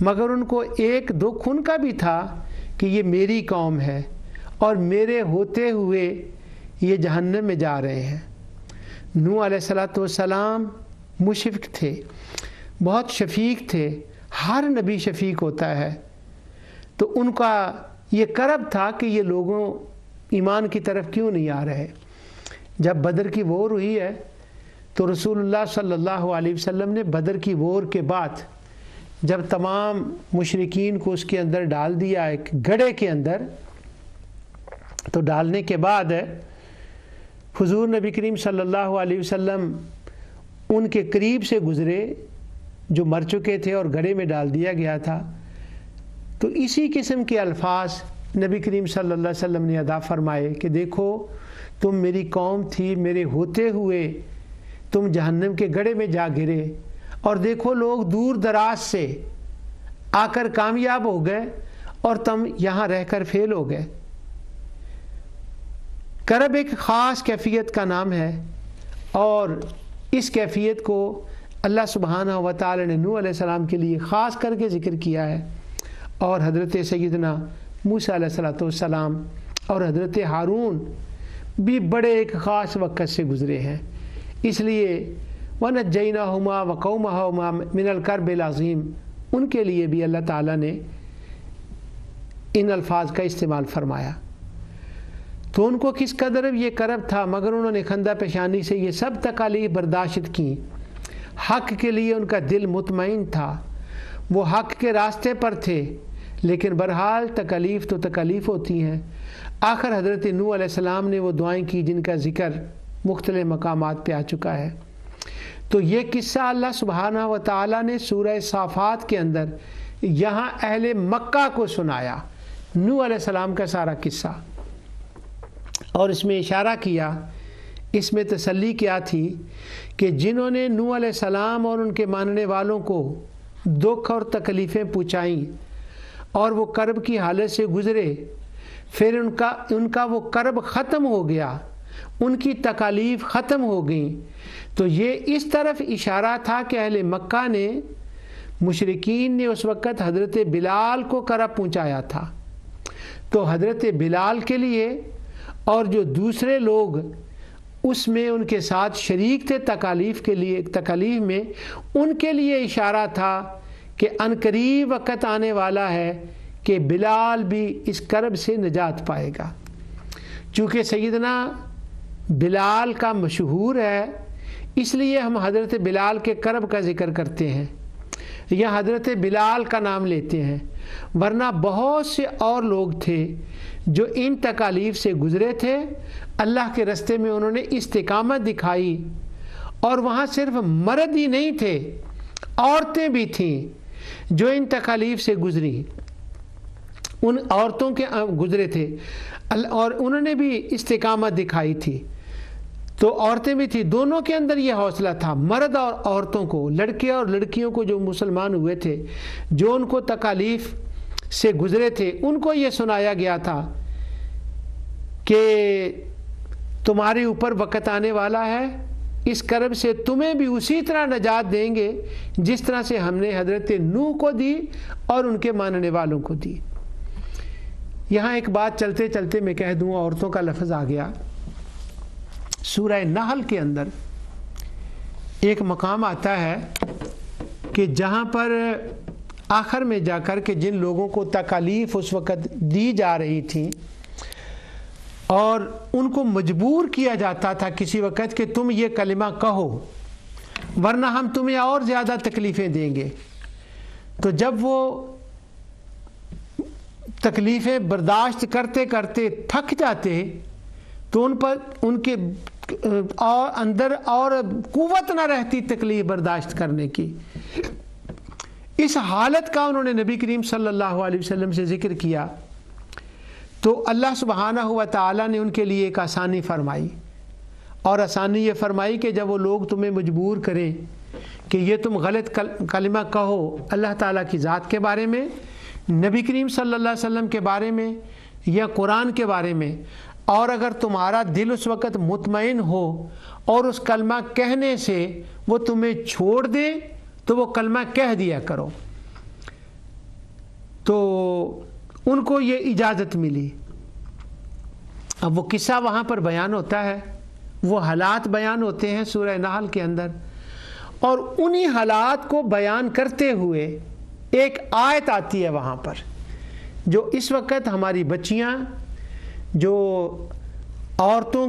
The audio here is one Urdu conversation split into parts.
مگر ان کو ایک دکھ ان کا بھی تھا کہ یہ میری قوم ہے اور میرے ہوتے ہوئے یہ جہنم میں جا رہے ہیں۔ نوح علیہ السلام مشفق تھے، بہت شفیق تھے، ہر نبی شفیق ہوتا ہے، تو ان کا یہ کرب تھا کہ یہ لوگوں ایمان کی طرف کیوں نہیں آ رہے۔ جب بدر کی وار ہوئی ہے تو رسول اللہ صلی اللہ علیہ وسلم نے بدر کی وار کے بعد جب تمام مشرکین کو اس کے اندر ڈال دیا ایک گڑھے کے اندر، تو ڈالنے کے بعد حضور نبی کریم صلی اللہ علیہ وسلم ان کے قریب سے گزرے جو مر چکے تھے اور گڑھے میں ڈال دیا گیا تھا، تو اسی قسم کے الفاظ نبی کریم صلی اللہ علیہ وسلم نے ادا فرمائے کہ دیکھو تم میری قوم تھی، میرے ہوتے ہوئے تم جہنم کے گڑھے میں جا گرے، اور دیکھو لوگ دور دراز سے آ کر کامیاب ہو گئے اور تم یہاں رہ کر فیل ہو گئے۔ کرب ایک خاص کیفیت کا نام ہے، اور اس کیفیت کو اللہ سبحانہ و تعالی نے نوح علیہ السلام کے لیے خاص کر کے ذکر کیا ہے، اور حضرت سیدنا موسیٰ علیہ السلام اور حضرت ہارون بھی بڑے ایک خاص وقت سے گزرے ہیں۔ اس لیے وَنَجَّيْنَاهُمَا وَقَوْمَهُمَا مِنَ الْكَرْبِ الْعَظِيمِ ان کے لیے بھی اللہ تعالیٰ نے ان الفاظ کا استعمال فرمایا۔ تو ان کو کس قدر یہ کرب تھا، مگر انہوں نے خندہ پیشانی سے یہ سب تکالیف برداشت کی۔ حق کے لیے ان کا دل مطمئن تھا، وہ حق کے راستے پر تھے، لیکن بہرحال تکالیف تو تکالیف ہوتی ہیں۔ آخر حضرت نوح علیہ السلام نے وہ دعائیں کی جن کا ذکر مختلف مقامات پہ آ چکا ہے۔ تو یہ قصہ اللہ سبحانہ و تعالیٰ نے سورہ صافات کے اندر یہاں اہل مکہ کو سنایا، نوح علیہ السلام کا سارا قصہ، اور اس میں اشارہ کیا، اس میں تسلی کیا تھی کہ جنہوں نے نوح علیہ السلام اور ان کے ماننے والوں کو دکھ اور تکلیفیں پہنچائیں اور وہ کرب کی حالت سے گزرے، پھر ان کا وہ کرب ختم ہو گیا، ان کی تکالیف ختم ہو گئیں، تو یہ اس طرف اشارہ تھا کہ اہل مکہ نے، مشرکین نے اس وقت حضرت بلال کو کرب پہنچایا تھا، تو حضرت بلال کے لیے اور جو دوسرے لوگ اس میں ان کے ساتھ شریک تھے تکالیف میں، ان کے لیے اشارہ تھا کہ عنقریب وقت آنے والا ہے کہ بلال بھی اس کرب سے نجات پائے گا۔ چونکہ سیدنا بلال کا مشہور ہے، اس لیے ہم حضرت بلال کے کرب کا ذکر کرتے ہیں یا حضرت بلال کا نام لیتے ہیں، ورنہ بہت سے اور لوگ تھے جو ان تکالیف سے گزرے تھے، اللہ کے راستے میں انہوں نے استقامت دکھائی، اور وہاں صرف مرد ہی نہیں تھے، عورتیں بھی تھیں جو ان تکالیف سے گزری، ان عورتوں کے گزرے تھے اور انہوں نے بھی استقامت دکھائی تھی، تو عورتیں بھی تھیں، دونوں کے اندر یہ حوصلہ تھا، مرد اور عورتوں کو، لڑکے اور لڑکیوں کو جو مسلمان ہوئے تھے، جو ان کو تکالیف سے گزرے تھے، ان کو یہ سنایا گیا تھا کہ تمہارے اوپر وقت آنے والا ہے، اس کرب سے تمہیں بھی اسی طرح نجات دیں گے جس طرح سے ہم نے حضرت نوح کو دی اور ان کے ماننے والوں کو دی۔ یہاں ایک بات چلتے چلتے میں کہہ دوں، عورتوں کا لفظ آ گیا، سورہ نحل کے اندر ایک مقام آتا ہے کہ جہاں پر آخر میں جا کر کے جن لوگوں کو تکالیف اس وقت دی جا رہی تھیں اور ان کو مجبور کیا جاتا تھا کسی وقت کہ تم یہ کلمہ کہو ورنہ ہم تمہیں اور زیادہ تکلیفیں دیں گے، تو جب وہ تکلیفیں برداشت کرتے کرتے تھک جاتے تو ان کے اندر اور قوت نہ رہتی تکلیف برداشت کرنے کی۔ اس حالت کا انہوں نے نبی کریم صلی اللہ علیہ وسلم سے ذکر کیا، تو اللہ سبحانہ و تعالیٰ نے ان کے لیے ایک آسانی فرمائی، اور آسانی یہ فرمائی کہ جب وہ لوگ تمہیں مجبور کریں کہ یہ تم غلط کلمہ کہو اللہ تعالیٰ کی ذات کے بارے میں، نبی کریم صلی اللہ علیہ وسلم کے بارے میں یا قرآن کے بارے میں، اور اگر تمہارا دل اس وقت مطمئن ہو اور اس کلمہ کہنے سے وہ تمہیں چھوڑ دے تو وہ کلمہ کہہ دیا کرو۔ تو ان کو یہ اجازت ملی. اب وہ قصہ وہاں پر بیان ہوتا ہے، وہ حالات بیان ہوتے ہیں سورہ نحل کے اندر، اور انہی حالات کو بیان کرتے ہوئے ایک آیت آتی ہے وہاں پر، جو اس وقت ہماری بچیاں جو عورتوں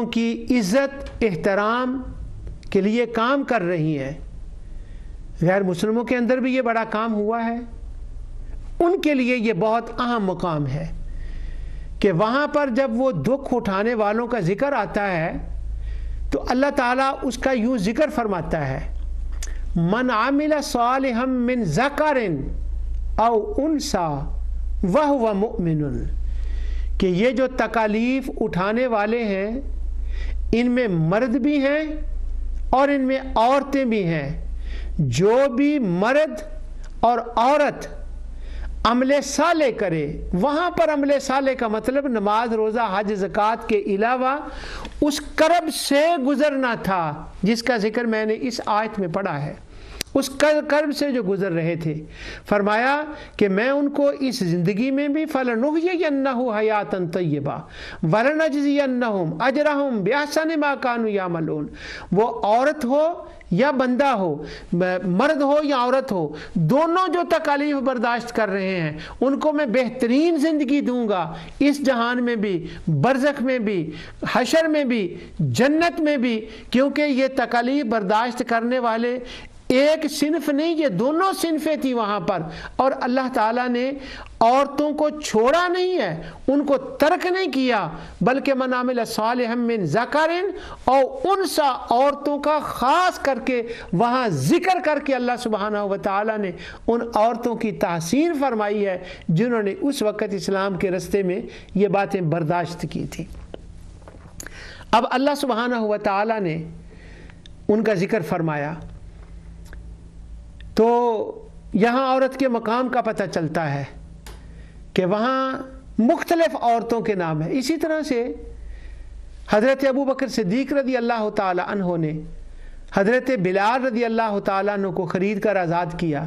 کی عزت احترام کے لیے کام کر رہی ہیں، غیر مسلموں کے اندر بھی یہ بڑا کام ہوا ہے، ان کے لیے یہ بہت اہم مقام ہے کہ وہاں پر جب وہ دکھ اٹھانے والوں کا ذکر آتا ہے تو اللہ تعالیٰ اس کا یوں ذکر فرماتا ہے، من عمل صالحا من ذکر او انثی وہو مؤمن، کہ یہ جو تکالیف اٹھانے والے ہیں ان میں مرد بھی ہیں اور ان میں عورتیں بھی ہیں، جو بھی مرد اور عورت عمل صالح کرے، وہاں پر عمل صالح کا مطلب نماز روزہ حج زکوٰۃ کے علاوہ اس کرب سے گزرنا تھا جس کا ذکر میں نے اس آیت میں پڑھا ہے، اس کرب سے جو گزر رہے تھے. فرمایا کہ میں ان کو اس زندگی میں بھی فَلَنُحْيِيَنَّهُ حَيَاةً طَيِّبَةً وَلَنَجْزِيَنَّهُمْ أَجْرَهُمْ بِأَحْسَنِ مَا كَانُوا يَعْمَلُونَ. وہ عورت ہو یا بندہ ہو، مرد ہو یا عورت ہو، دونوں جو تکالیف برداشت کر رہے ہیں ان کو میں بہترین زندگی دوں گا، اس جہان میں بھی، برزخ میں بھی، حشر میں بھی، جنت میں بھی، کیونکہ یہ تکالیف برداشت کرنے والے ایک صنف نہیں، یہ دونوں صنفیں تھیں وہاں پر. اور اللہ تعالیٰ نے عورتوں کو چھوڑا نہیں ہے، ان کو ترک نہیں کیا، بلکہ من عمل صالحا من ذکر او انثی، عورتوں کا خاص کر کے وہاں ذکر کر کے اللہ سبحانہ و تعالیٰ نے ان عورتوں کی تحسین فرمائی ہے جنہوں نے اس وقت اسلام کے رستے میں یہ باتیں برداشت کی تھی. اب اللہ سبحانہ و تعالیٰ نے ان کا ذکر فرمایا تو یہاں عورت کے مقام کا پتہ چلتا ہے کہ وہاں مختلف عورتوں کے نام ہیں. اسی طرح سے حضرت ابو بکر صدیق رضی اللہ تعالی عنہ نے حضرت بلال رضی اللہ تعالیٰ عنہ کو خرید کر آزاد کیا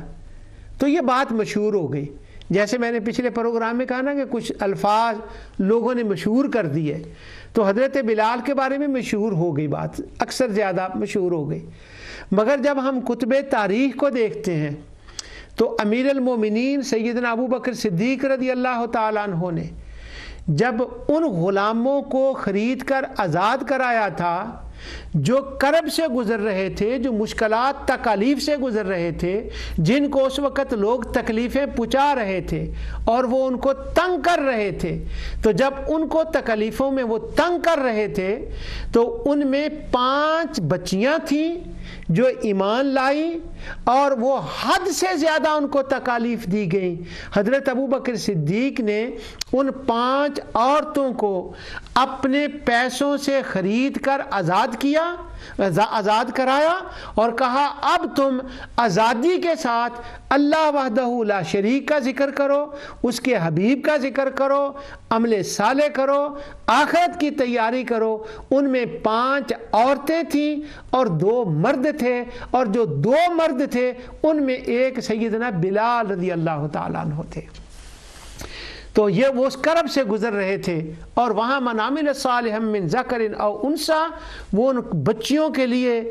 تو یہ بات مشہور ہو گئی. جیسے میں نے پچھلے پروگرام میں کہا نا کہ کچھ الفاظ لوگوں نے مشہور کر دیے، تو حضرت بلال کے بارے میں مشہور ہو گئی، بات اکثر زیادہ مشہور ہو گئی. مگر جب ہم کتب تاریخ کو دیکھتے ہیں تو امیر المومنین سیدنا ابو بکر صدیق رضی اللہ تعالیٰ عنہ نے جب ان غلاموں کو خرید کر آزاد کرایا تھا جو کرب سے گزر رہے تھے، جو مشکلات تکالیف سے گزر رہے تھے، جن کو اس وقت لوگ تکلیفیں پہنچا رہے تھے اور وہ ان کو تنگ کر رہے تھے، تو جب ان کو تکلیفوں میں وہ تنگ کر رہے تھے تو ان میں 5 بچیاں تھیں جو ایمان لائی اور وہ حد سے زیادہ ان کو تکالیف دی گئیں. حضرت ابو بکر صدیق نے ان 5 عورتوں کو اپنے پیسوں سے خرید کر آزاد کرایا اور کہا اب تم آزادی کے ساتھ اللہ وحدہ لا شریک کا ذکر کرو، اس کے حبیب کا ذکر کرو، عمل صالح کرو، آخرت کی تیاری کرو. ان میں 5 عورتیں تھیں اور 2 مرد تھے، اور جو 2 مرد تھے ان میں ایک سیدنا بلال رضی اللہ تعالیٰ عنہ تھے. تو یہ وہ اس کرب سے گزر رہے تھے اور وہاں من عمل صالحا من ذکر او انثی، وہ ان بچیوں کے لیے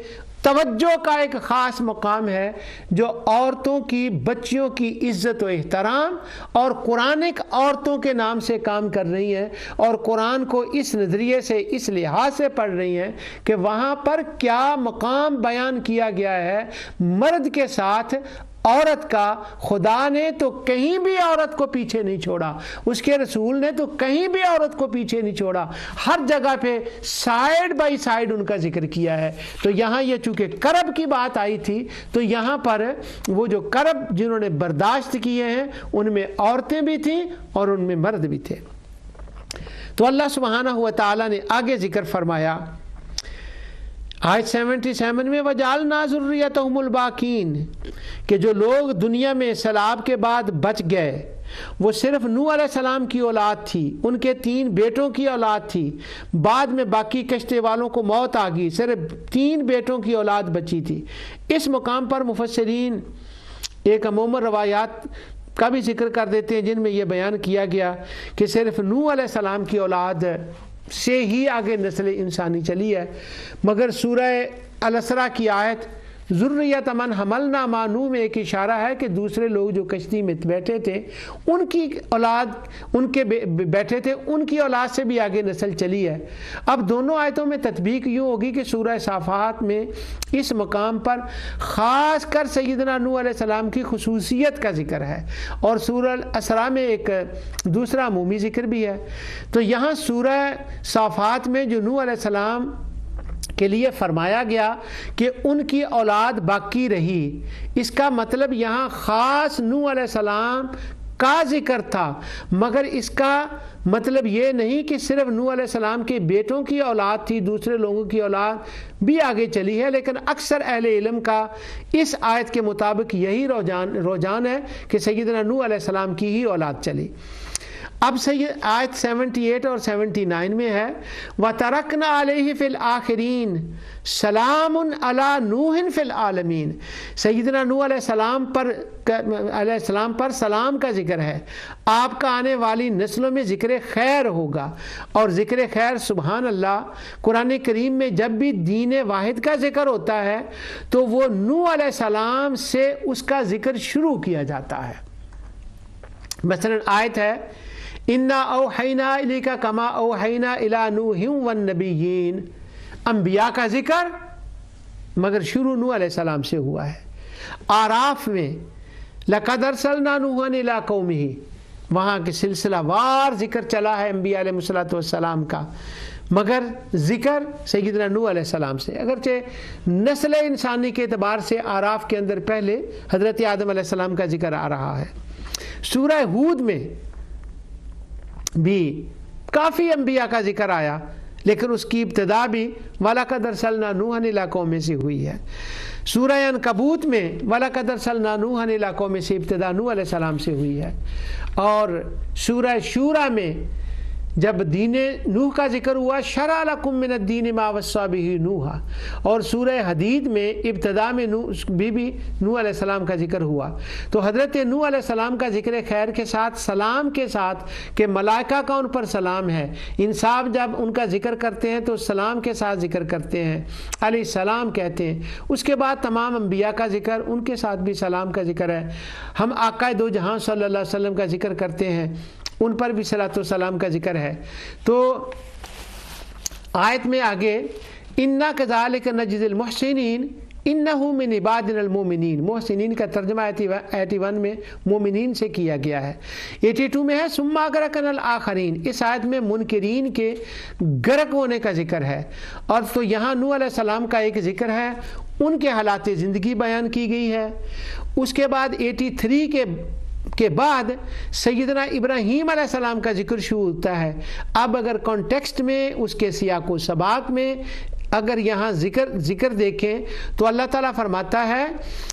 توجہ کا ایک خاص مقام ہے جو عورتوں کی، بچیوں کی عزت و احترام اور قرآنک عورتوں کے نام سے کام کر رہی ہیں اور قرآن کو اس نظریے سے، اس لحاظ سے پڑھ رہی ہیں کہ وہاں پر کیا مقام بیان کیا گیا ہے مرد کے ساتھ عورت کا. خدا نے تو کہیں بھی عورت کو پیچھے نہیں چھوڑا، اس کے رسول نے تو کہیں بھی عورت کو پیچھے نہیں چھوڑا، ہر جگہ پہ سائیڈ بائی سائیڈ ان کا ذکر کیا ہے. تو یہاں یہ چونکہ کرب کی بات آئی تھی تو یہاں پر وہ جو کرب جنہوں نے برداشت کیے ہیں ان میں عورتیں بھی تھیں اور ان میں مرد بھی تھے. تو اللہ سبحانہ و تعالیٰ نے آگے ذکر فرمایا آیت 77 میں وَجَعَلْنَا ذُرِّيَّتَهُمُ الْبَاقِينَ، کہ جو لوگ دنیا میں سیلاب کے بعد بچ گئے وہ صرف نوح علیہ السلام کی اولاد تھی، ان کے 3 بیٹوں کی اولاد تھی. بعد میں باقی کشتے والوں کو موت آ گئی، صرف 3 بیٹوں کی اولاد بچی تھی. اس مقام پر مفسرین ایک عموماً روایات کا بھی ذکر کر دیتے ہیں جن میں یہ بیان کیا گیا کہ صرف نوح علیہ السلام کی اولاد سے ہی آگے نسل انسانی چلی ہے، مگر سورہ الاسراء کی آیت ذریۃ من حملنا مع نوح میں ایک اشارہ ہے کہ دوسرے لوگ جو کشتی میں بیٹھے تھے ان کی اولاد، ان کے بیٹھے تھے، ان کی اولاد سے بھی آگے نسل چلی ہے۔ اب دونوں آیتوں میں تطبیق یوں ہوگی کہ سورہ صافات میں اس مقام پر خاص کر سیدنا نوح علیہ السلام کی خصوصیت کا ذکر ہے، اور سورہ الاسراء میں ایک دوسرا عمومی ذکر بھی ہے۔ تو یہاں سورہ صافات میں جو نوح علیہ السلام کے لیے فرمایا گیا کہ ان کی اولاد باقی رہی، اس کا مطلب یہاں خاص نوح علیہ السلام کا ذکر تھا، مگر اس کا مطلب یہ نہیں کہ صرف نوح علیہ السلام کے بیٹوں کی اولاد تھی، دوسرے لوگوں کی اولاد بھی آگے چلی ہے، لیکن اکثر اہل علم کا اس آیت کے مطابق یہی رجحان ہے کہ سیدنا نوح علیہ السلام کی ہی اولاد چلی۔ اب آیت 78 اور 79 میں ہے وَتَرَكْنَا عَلَيْهِ فِي الْآخِرِينَ سَلَامٌ عَلَى نُوحٍ فِي الْعَالَمِينَ، سیدنا نوح علیہ السلام پر سلام کا ذکر ہے، آپ کا آنے والی نسلوں میں ذکر خیر ہوگا، اور ذکر خیر سبحان اللہ قرآن کریم میں جب بھی دین واحد کا ذکر ہوتا ہے تو وہ نوح علیہ السلام سے اس کا ذکر شروع کیا جاتا ہے۔ مثلا آیت ہے اِنَّا أَوْحَيْنَا إِلَيْكَ كَمَا أَوْحَيْنَا إِلَى نُوحٍ وَالنَّبِيِّينَ، انبیاء کا ذکر مگر شروع نوح علیہ السلام سے ہوا ہے۔ آراف میں لَقَدْ أَرْسَلْنَا نُوحًا إِلَى قَوْمِهِ، وہاں کے سلسلہ وار ذکر چلا ہے انبیاء علیہ السلام کا، مگر ذکر سیدنا نوح علیہ السلام سے، اگرچہ نسل انسانی کے اعتبار سے آراف کے اندر پہلے حضرت آدم علیہ السلام کا ذکر آ رہا ہے۔ سورہ ہود میں بھی کافی انبیاء کا ذکر آیا، لیکن اس کی ابتدا بھی وَلَقَدْ أَرْسَلْنَا نُوحًا إِلَىٰ قَوْمِهِ سے ہوئی ہے۔ سورہ عنکبوت میں وَلَقَدْ أَرْسَلْنَا نُوحًا إِلَىٰ قَوْمِهِ سے ابتدا نوح علیہ السلام سے ہوئی ہے، اور سورہ شورى میں جب دین نوح کا ذکر ہوا شرع لکم من الدین ما وصی بہ نوحا، اور سورہ حدید میں ابتدا میں بی نوح علیہ السلام کا ذکر ہوا، تو حضرت نوح علیہ السلام کا ذکر خیر کے ساتھ سلام کے ساتھ کہ ملائکہ کا ان پر سلام ہے، انصاف جب ان کا ذکر کرتے ہیں تو سلام کے ساتھ ذکر کرتے ہیں، علیہ السلام کہتے ہیں، اس کے بعد تمام انبیاء کا ذکر، ان کے ساتھ بھی سلام کا ذکر ہے، ہم آقا دو جہاں صلی اللہ علیہ وسلم کا ذکر کرتے ہیں، ان پر بھی صلاۃ والسلام کا ذکر ہے۔ تو آیت میں آگے اِنَّا كَذَلِكَ نَجْزِي الْمُحْسِنِينَ اِنَّهُ مِنْ عِبَادِنَا الْمُؤْمِنِينَ، محسنین کا ترجمہ 81 میں مومنین سے کیا گیا ہے۔ 82 میں ہے ثُمَّ أَغْرَقْنَا الْآخَرِينَ، اس آیت میں منکرین کے غرق ہونے کا ذکر ہے، اور تو یہاں نوح علیہ السلام کا ایک ذکر ہے، ان کے حالات زندگی بیان کی گئی ہے۔ اس کے بعد 83 کے بعد سیدنا ابراہیم علیہ السلام کا ذکر شروع ہوتا ہے۔ اب اگر کانٹیکسٹ میں اس کے سیاق و سباق میں اگر یہاں ذکر دیکھیں تو اللہ تعالیٰ فرماتا ہے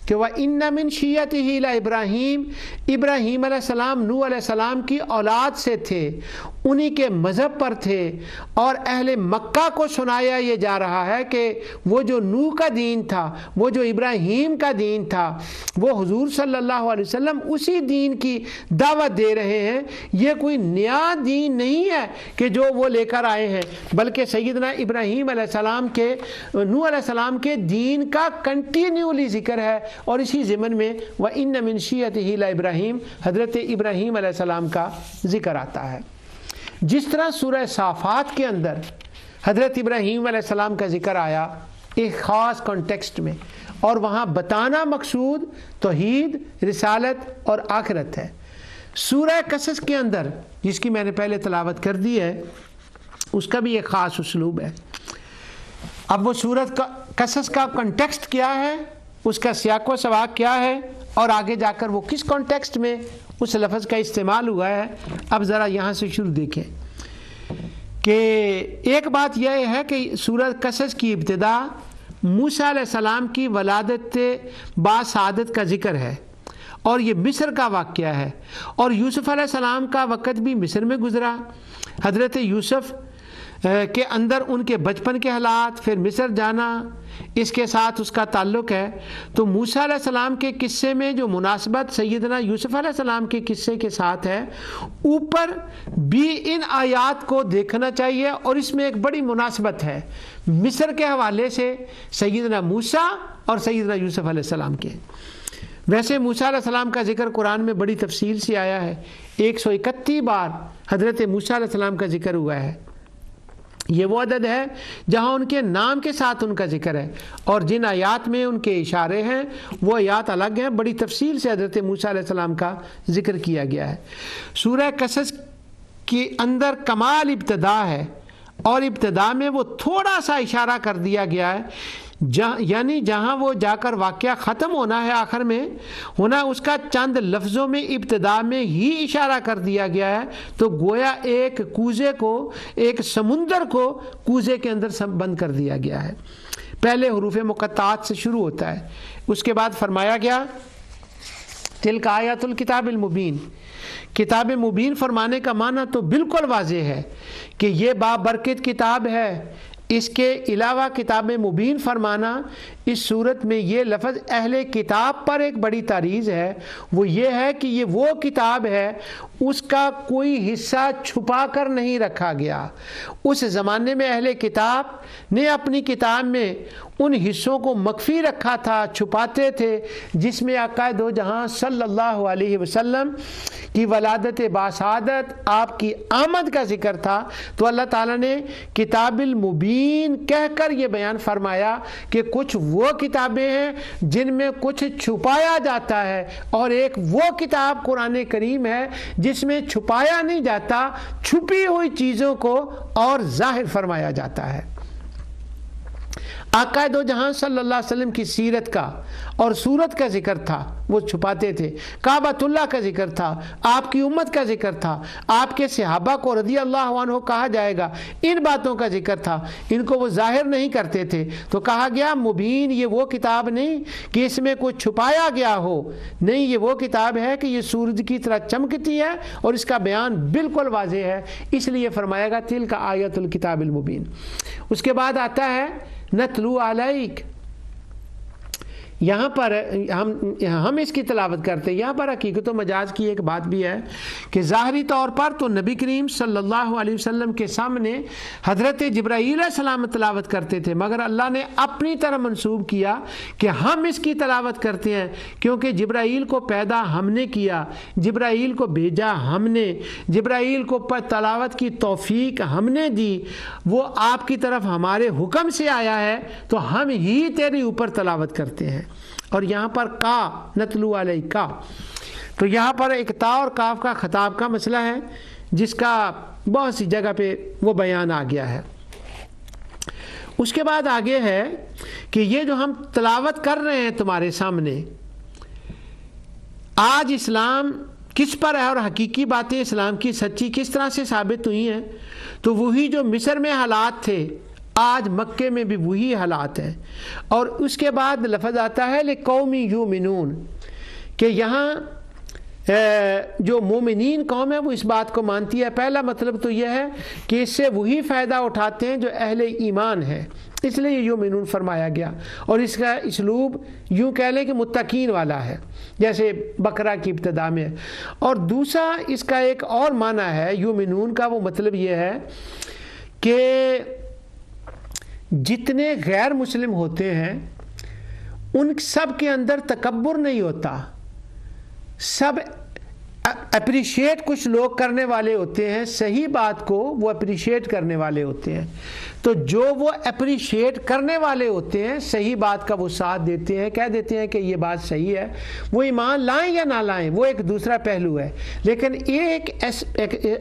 کہ وَإِنَّ مِن شِيَّتِهِ لَإِبْرَاهِيمَ، ابراہیم علیہ السلام نوح علیہ السلام کی اولاد سے تھے، انہی کے مذہب پر تھے، اور اہل مکہ کو سنایا یہ جا رہا ہے کہ وہ جو نوح کا دین تھا، وہ جو ابراہیم کا دین تھا، وہ حضور صلی اللہ علیہ وسلم اسی دین کی دعوت دے رہے ہیں، یہ کوئی نیا دین نہیں ہے کہ جو وہ لے کر آئے ہیں، بلکہ سیدنا ابراہیم علیہ السلام کے نوح علیہ السلام کے دین کا کنٹینیولی ذکر ہے، اور اسی ضمن میں وَإِنَّ مِن شِيَّتِهِ لَإِبْرَاهِيمَ حضرت ابراہیم علیہ السلام کا ذکر آتا ہے۔ جس طرح سورہ صافات کے اندر حضرت ابراہیم علیہ السلام کا ذکر آیا ایک خاص کانٹیکسٹ میں، اور وہاں بتانا مقصود توحید، رسالت اور آخرت ہے۔ سورہ قصص کے اندر جس کی میں نے پہلے تلاوت کر دی ہے، اس کا بھی ایک خاص اسلوب ہے۔ اب وہ سورت قصص کا کنٹیکسٹ کیا ہے، اس کا سیاق و سباق کیا ہے، اور آگے جا کر وہ کس کانٹیکسٹ میں اس لفظ کا استعمال ہوا ہے، اب ذرا یہاں سے شروع دیکھیں کہ ایک بات یہ ہے کہ سورۃ قصص کی ابتدا موسیٰ علیہ السلام کی ولادت باسعادت کا ذکر ہے، اور یہ مصر کا واقعہ ہے، اور یوسف علیہ السلام کا وقت بھی مصر میں گزرا۔ حضرت یوسف کے اندر ان کے بچپن کے حالات، پھر مصر جانا، اس کے ساتھ اس کا تعلق ہے۔ تو موسیٰ علیہ السلام کے قصے میں جو مناسبت سیدنا یوسف علیہ السلام کے قصے کے ساتھ ہے، اوپر بھی ان آیات کو دیکھنا چاہیے، اور اس میں ایک بڑی مناسبت ہے مصر کے حوالے سے سیدنا موسیٰ اور سیدنا یوسف علیہ السلام کے۔ ویسے موسیٰ علیہ السلام کا ذکر قرآن میں بڑی تفصیل سے آیا ہے، 131 بار حضرت موسیٰ علیہ السلام کا ذکر ہوا ہے۔ یہ وہ عدد ہے جہاں ان کے نام کے ساتھ ان کا ذکر ہے، اور جن آیات میں ان کے اشارے ہیں وہ آیات الگ ہیں، بڑی تفصیل سے حضرت موسیٰ علیہ السلام کا ذکر کیا گیا ہے۔ سورہ قصص کے اندر کمال ابتدا ہے، اور ابتدا میں وہ تھوڑا سا اشارہ کر دیا گیا ہے، یعنی جہاں وہ جا کر واقعہ ختم ہونا ہے، آخر میں ہونا، اس کا چند لفظوں میں ابتدا میں ہی اشارہ کر دیا گیا ہے۔ تو گویا ایک کوزے کو، ایک سمندر کو کوزے کے اندر بند کر دیا گیا ہے۔ پہلے حروف مقطعات سے شروع ہوتا ہے، اس کے بعد فرمایا گیا تلک آیات الکتاب المبین۔ کتاب مبین فرمانے کا معنی تو بالکل واضح ہے کہ یہ بابرکت کتاب ہے۔ اس کے علاوہ کتاب مبین فرمانا، اس صورت میں یہ لفظ اہل کتاب پر ایک بڑی تعریض ہے، وہ یہ ہے کہ یہ وہ کتاب ہے اس کا کوئی حصہ چھپا کر نہیں رکھا گیا۔ اس زمانے میں اہل کتاب نے اپنی کتاب میں ان حصوں کو مخفی رکھا تھا، چھپاتے تھے، جس میں آقا دو جہاں صلی اللہ علیہ وسلم کی ولادت باسعادت، آپ کی آمد کا ذکر تھا۔ تو اللہ تعالیٰ نے کتاب المبین کہہ کر یہ بیان فرمایا کہ کچھ وہ کتابیں ہیں جن میں کچھ چھپایا جاتا ہے، اور ایک وہ کتاب قرآن کریم ہے جس میں چھپایا نہیں جاتا، چھپی ہوئی چیزوں کو اور ظاہر فرمایا جاتا ہے۔ آقا دو جہاں صلی اللہ علیہ وسلم کی سیرت کا اور صورت کا ذکر تھا، وہ چھپاتے تھے۔ کعبۃ اللہ کا ذکر تھا، آپ کی امت کا ذکر تھا، آپ کے صحابہ کو رضی اللہ عنہ کہا جائے گا، ان باتوں کا ذکر تھا، ان کو وہ ظاہر نہیں کرتے تھے۔ تو کہا گیا مبین یہ وہ کتاب نہیں کہ اس میں کچھ چھپایا گیا ہو، نہیں، یہ وہ کتاب ہے کہ یہ سورج کی طرح چمکتی ہے اور اس کا بیان بالکل واضح ہے، اس لیے فرمایا گا تلک آیت الکتاب المبین۔ اس کے بعد آتا ہے نتلو علیک، یہاں پر ہم اس کی تلاوت کرتے ہیں۔ یہاں پر حقیقت و مجاز کی ایک بات بھی ہے کہ ظاہری طور پر تو نبی کریم صلی اللہ علیہ وسلم کے سامنے حضرت جبرائیل علیہ السلام تلاوت کرتے تھے، مگر اللہ نے اپنی طرح منسوب کیا کہ ہم اس کی تلاوت کرتے ہیں، کیونکہ جبرائیل کو پیدا ہم نے کیا، جبرائیل کو بھیجا ہم نے، جبرائیل کو تلاوت کی توفیق ہم نے دی، وہ آپ کی طرف ہمارے حکم سے آیا ہے، تو ہم ہی تیرے اوپر تلاوت کرتے ہیں۔ اور یہاں پر کا نتلو علیک کا، تو یہاں پر ایک تا اور کاف کا خطاب کا مسئلہ ہے، جس کا بہت سی جگہ پہ وہ بیان آ گیا ہے۔ اس کے بعد آگے ہے کہ یہ جو ہم تلاوت کر رہے ہیں تمہارے سامنے، آج اسلام کس پر ہے اور حقیقی باتیں اسلام کی سچی کس طرح سے ثابت ہوئی ہیں، تو وہی جو مصر میں حالات تھے آج مکے میں بھی وہی حالات ہیں۔ اور اس کے بعد لفظ آتا ہے لِقَوْمٍ یُؤْمِنُونَ، کہ یہاں جو مومنین قوم ہے وہ اس بات کو مانتی ہے۔ پہلا مطلب تو یہ ہے کہ اس سے وہی فائدہ اٹھاتے ہیں جو اہل ایمان ہے، اس لیے یؤمنون فرمایا گیا، اور اس کا اسلوب یوں کہہ لیں کہ متقین والا ہے، جیسے بقرہ کی ابتدا میں۔ اور دوسرا اس کا ایک اور معنی ہے یؤمنون کا، وہ مطلب یہ ہے کہ جتنے غیر مسلم ہوتے ہیں ان سب کے اندر تکبر نہیں ہوتا، سب اپریشیٹ کچھ لوگ کرنے والے ہوتے ہیں، صحیح بات کو وہ اپریشیٹ کرنے والے ہوتے ہیں۔ تو جو وہ اپریشیٹ کرنے والے ہوتے ہیں، صحیح بات کا وہ ساتھ دیتے ہیں، کہہ دیتے ہیں کہ یہ بات صحیح ہے، وہ ایمان لائیں یا نہ لائیں وہ ایک دوسرا پہلو ہے، لیکن ایک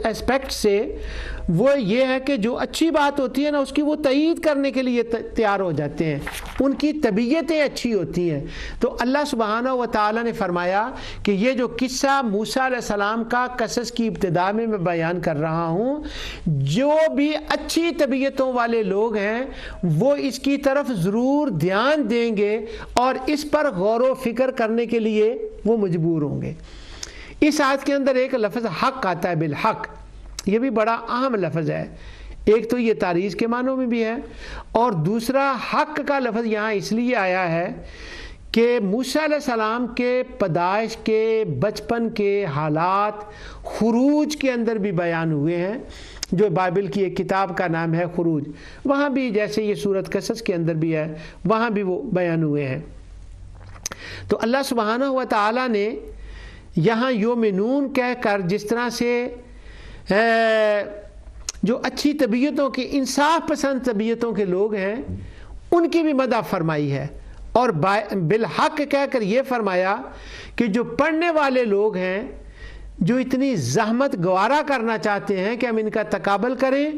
اسپیکٹ سے وہ یہ ہے کہ جو اچھی بات ہوتی ہے نا اس کی وہ تائید کرنے کے لیے تیار ہو جاتے ہیں، ان کی طبیعتیں اچھی ہوتی ہیں۔ تو اللہ سبحانہ و تعالیٰ نے فرمایا کہ یہ جو قصہ موسیٰ علیہ السلام کا قصص کی ابتدا میں بیان کر رہا ہوں، جو بھی اچھی طبیعتوں والے لوگ ہیں وہ اس کی طرف ضرور دھیان دیں گے اور اس پر غور و فکر کرنے کے لیے وہ مجبور ہوں گے۔ اس آیت کے اندر ایک لفظ حق آتا ہے، بالحق، یہ بھی بڑا اہم لفظ ہے۔ ایک تو یہ تعریض کے معنوں میں بھی ہے، اور دوسرا حق کا لفظ یہاں اس لیے آیا ہے کہ موسیٰ علیہ السلام کے پیدائش کے بچپن کے حالات خروج کے اندر بھی بیان ہوئے ہیں، جو بائبل کی ایک کتاب کا نام ہے خروج، وہاں بھی جیسے یہ سورۃ قصص کے اندر بھی ہے وہاں بھی وہ بیان ہوئے ہیں۔ تو اللہ سبحانہ و تعالیٰ نے یہاں یوم نون کہہ کر جس طرح سے جو اچھی طبیعتوں کے انصاف پسند طبیعتوں کے لوگ ہیں ان کی بھی مدح فرمائی ہے، اور بالحق کہہ کر یہ فرمایا کہ جو پڑھنے والے لوگ ہیں، جو اتنی زحمت گوارا کرنا چاہتے ہیں کہ ہم ان کا تقابل کریں،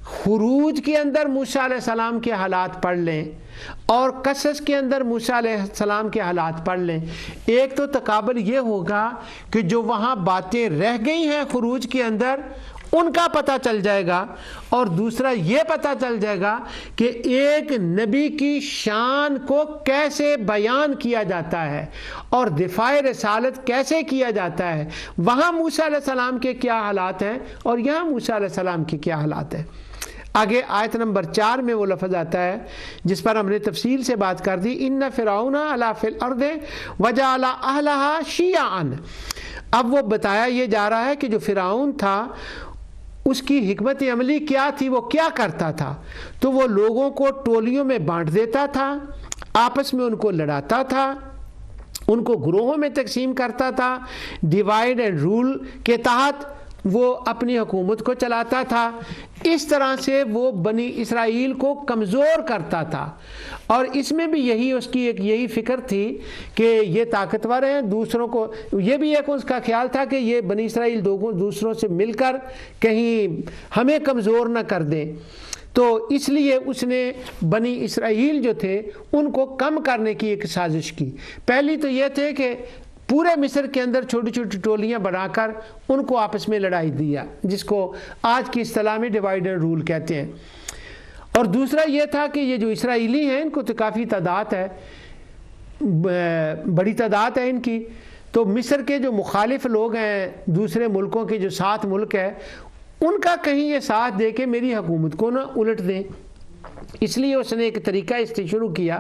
خروج کے اندر موسیٰ علیہ السلام کے حالات پڑھ لیں اور قصص کے اندر موسیٰ علیہ السلام کے حالات پڑھ لیں۔ ایک تو تقابل یہ ہوگا کہ جو وہاں باتیں رہ گئی ہیں خروج کے اندر ان کا پتہ چل جائے گا، اور دوسرا یہ پتہ چل جائے گا کہ ایک نبی کی شان کو کیسے بیان کیا جاتا ہے اور دفاع رسالت کیسے کیا جاتا ہے، وہاں موسیٰ علیہ السلام کے کیا حالات ہیں اور یہاں موسیٰ علیہ السلام کے کیا حالات ہیں۔ آگے آیت نمبر 4 میں وہ لفظ آتا ہے جس پر ہم نے تفصیل سے بات کر دی، ان فرعون علا فی الارض وجعل اہلہا شیعا۔ اب وہ بتایا یہ جا رہا ہے کہ جو فرعون تھا اس کی حکمت عملی کیا تھی، وہ کیا کرتا تھا، تو وہ لوگوں کو ٹولیوں میں بانٹ دیتا تھا، آپس میں ان کو لڑاتا تھا، ان کو گروہوں میں تقسیم کرتا تھا، ڈیوائیڈ اینڈ رول کے تحت وہ اپنی حکومت کو چلاتا تھا۔ اس طرح سے وہ بنی اسرائیل کو کمزور کرتا تھا، اور اس میں بھی یہی اس کی ایک یہی فکر تھی کہ یہ طاقتور ہیں، دوسروں کو یہ بھی ایک اس کا خیال تھا کہ یہ بنی اسرائیل دوسروں سے مل کر کہیں ہمیں کمزور نہ کر دیں، تو اس لیے اس نے بنی اسرائیل جو تھے ان کو کم کرنے کی ایک سازش کی۔ پہلی تو یہ تھے کہ پورے مصر کے اندر چھوٹی چھوٹی ٹولیاں بنا کر ان کو آپس میں لڑائی دیا، جس کو آج کی اصطلاح میں ڈیوائڈ اینڈ رول کہتے ہیں۔ اور دوسرا یہ تھا کہ یہ جو اسرائیلی ہیں ان کو تو کافی تعداد ہے، بڑی تعداد ہے ان کی، تو مصر کے جو مخالف لوگ ہیں، دوسرے ملکوں کے جو 7 ملک ہیں، ان کا کہیں یہ ساتھ دے کے میری حکومت کو نہ الٹ دیں۔ اس لیے اس نے ایک طریقہ اس سے شروع کیا،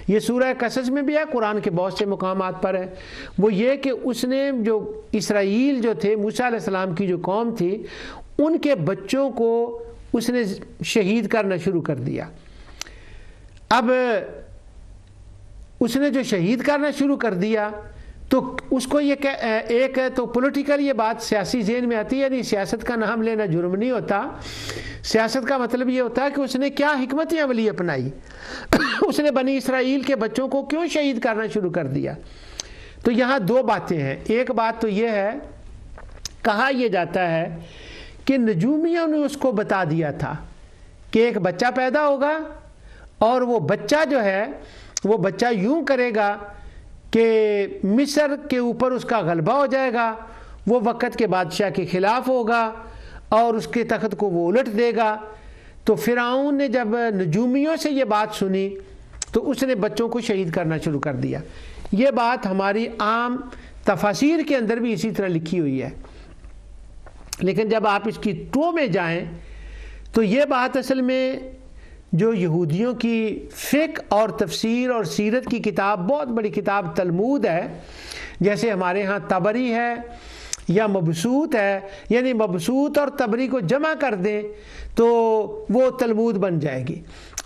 یہ سورہ قصص میں بھی ہے، قرآن کے بہت سے مقامات پر ہے، وہ یہ کہ اس نے جو اسرائیل جو تھے، موسیٰ علیہ السلام کی جو قوم تھی، ان کے بچوں کو اس نے شہید کرنا شروع کر دیا۔ اب اس نے جو شہید کرنا شروع کر دیا تو اس کو یہ ایک تو پولیٹیکل یہ بات سیاسی ذہن میں آتی ہے، یعنی سیاست کا نام لینا جرم نہیں ہوتا، سیاست کا مطلب یہ ہوتا ہے کہ اس نے کیا حکمت عملی اپنائی، اس نے بنی اسرائیل کے بچوں کو کیوں شہید کرنا شروع کر دیا۔ تو یہاں 2 باتیں ہیں، ایک بات تو یہ ہے، کہا یہ جاتا ہے کہ نجومیوں نے اس کو بتا دیا تھا کہ ایک بچہ پیدا ہوگا اور وہ بچہ جو ہے وہ بچہ یوں کرے گا کہ مصر کے اوپر اس کا غلبہ ہو جائے گا، وہ وقت کے بادشاہ کے خلاف ہوگا اور اس کے تخت کو وہ الٹ دے گا۔ تو فرعون نے جب نجومیوں سے یہ بات سنی تو اس نے بچوں کو شہید کرنا شروع کر دیا۔ یہ بات ہماری عام تفاسیر کے اندر بھی اسی طرح لکھی ہوئی ہے، لیکن جب آپ اس کی ٹو میں جائیں تو یہ بات اصل میں جو یہودیوں کی فقہ اور تفسیر اور سیرت کی کتاب، بہت بڑی کتاب تلمود ہے، جیسے ہمارے ہاں طبری ہے یا مبسوط ہے، یعنی مبسوط اور طبری کو جمع کر دیں تو وہ تلمود بن جائے گی،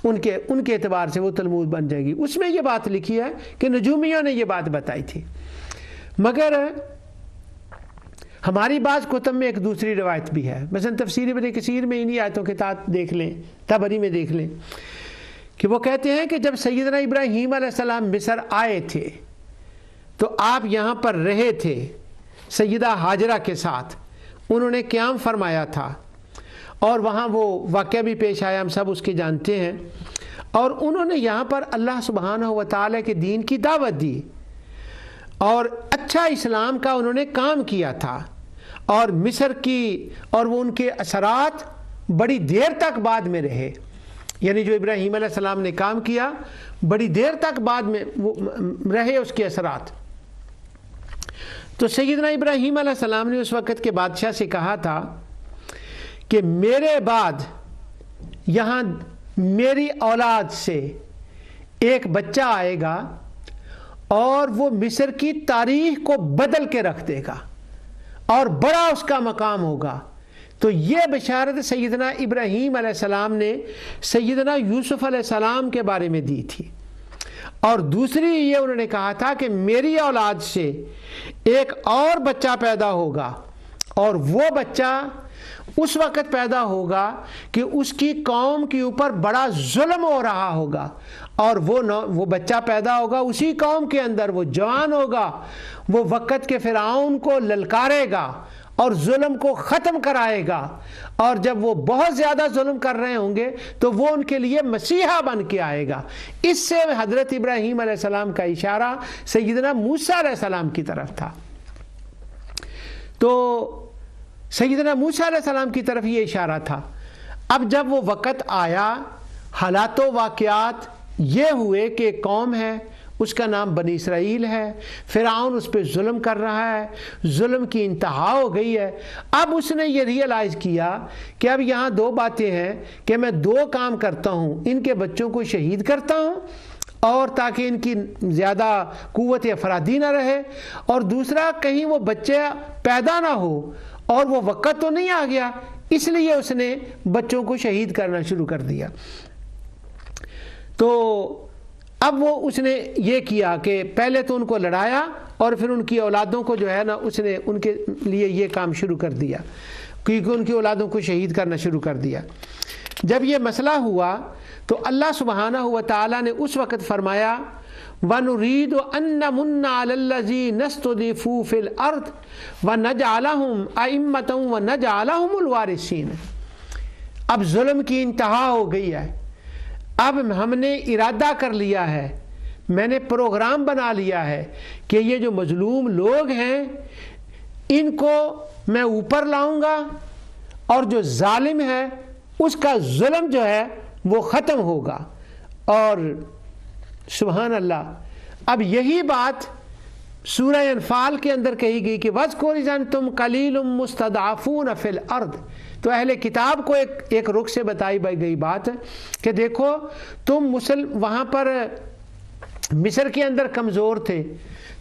ان کے اعتبار سے وہ تلمود بن جائے گی۔ اس میں یہ بات لکھی ہے کہ نجومیوں نے یہ بات بتائی تھی، مگر ہماری بعض کتب میں ایک دوسری روایت بھی ہے، مثلا تفسیر ابن کثیر میں انہی آیتوں کے تحت دیکھ لیں، طبری میں دیکھ لیں کہ وہ کہتے ہیں کہ جب سیدنا ابراہیم علیہ السلام مصر آئے تھے تو آپ یہاں پر رہے تھے سیدہ ہاجرہ کے ساتھ، انہوں نے قیام فرمایا تھا، اور وہاں وہ واقعہ بھی پیش آیا، ہم سب اس کے جانتے ہیں، اور انہوں نے یہاں پر اللہ سبحانہ و تعالیٰ کے دین کی دعوت دی اور اچھا اسلام کا انہوں نے کام کیا تھا، اور مصر کی اور وہ ان کے اثرات بڑی دیر تک بعد میں رہے، یعنی جو ابراہیم علیہ السلام نے کام کیا بڑی دیر تک بعد میں وہ رہے اس کے اثرات۔ تو سیدنا ابراہیم علیہ السلام نے اس وقت کے بادشاہ سے کہا تھا کہ میرے بعد یہاں میری اولاد سے ایک بچہ آئے گا اور وہ مصر کی تاریخ کو بدل کے رکھ دے گا اور بڑا اس کا مقام ہوگا. تو یہ بشارت سیدنا ابراہیم علیہ السلام نے سیدنا یوسف علیہ السلام کے بارے میں دی تھی. اور دوسری یہ انہوں نے کہا تھا کہ میری اولاد سے ایک اور بچہ پیدا ہوگا اور وہ بچہ اس وقت پیدا ہوگا کہ اس کی قوم کے اوپر بڑا ظلم ہو رہا ہوگا اور وہ بچہ پیدا ہوگا اسی قوم کے اندر، وہ جوان ہوگا، وہ وقت کے فرعون کو للکارے گا اور ظلم کو ختم کرائے گا، اور جب وہ بہت زیادہ ظلم کر رہے ہوں گے تو وہ ان کے لیے مسیحا بن کے آئے گا. اس سے حضرت ابراہیم علیہ السلام کا اشارہ سیدنا موسیٰ علیہ السلام کی طرف تھا. تو سیدنا موسیٰ علیہ السلام کی طرف یہ اشارہ تھا. اب جب وہ وقت آیا، حالات و واقعات یہ ہوئے کہ قوم ہے، اس کا نام بنی اسرائیل ہے، فرعون اس پہ ظلم کر رہا ہے، ظلم کی انتہا ہو گئی ہے. اب اس نے یہ ریئلائز کیا کہ اب یہاں دو باتیں ہیں کہ میں دو کام کرتا ہوں، ان کے بچوں کو شہید کرتا ہوں اور تاکہ ان کی زیادہ قوت افرادی نہ رہے، اور دوسرا کہیں وہ بچے پیدا نہ ہو، اور وہ وقت تو نہیں آ گیا، اس لیے اس نے بچوں کو شہید کرنا شروع کر دیا. تو اب وہ اس نے یہ کیا کہ پہلے تو ان کو لڑایا اور پھر ان کی اولادوں کو جو ہے نا اس نے ان کے لیے یہ کام شروع کر دیا، کیونکہ ان کی اولادوں کو شہید کرنا شروع کر دیا. جب یہ مسئلہ ہوا تو اللہ سبحانہ و تعالیٰ نے اس وقت فرمایا وَنُرِيدُ أَن نَّمُنَّ عَلَى الَّذِينَ اسْتُضْعِفُوا فِي الْأَرْضِ وَنَجْعَلَهُمْ أَئِمَّةً وَنَجْعَلَهُمُ الْوَارِثِينَ. اب ظلم کی انتہا ہو گئی ہے، اب ہم نے ارادہ کر لیا ہے، میں نے پروگرام بنا لیا ہے کہ یہ جو مظلوم لوگ ہیں ان کو میں اوپر لاؤں گا اور جو ظالم ہے اس کا ظلم جو ہے وہ ختم ہوگا. اور سبحان اللہ، اب یہی بات سورہ انفال کے اندر کہی گئی کہ وَاذْكُرْ إِذْ أَنْتُمْ قَلِيلٌ مُسْتَضْعَفُونَ فِي الْأَرْضِ. تو اہل کتاب کو ایک رخ سے بتائی گئی بات کہ دیکھو تم وہاں پر مصر کے اندر کمزور تھے،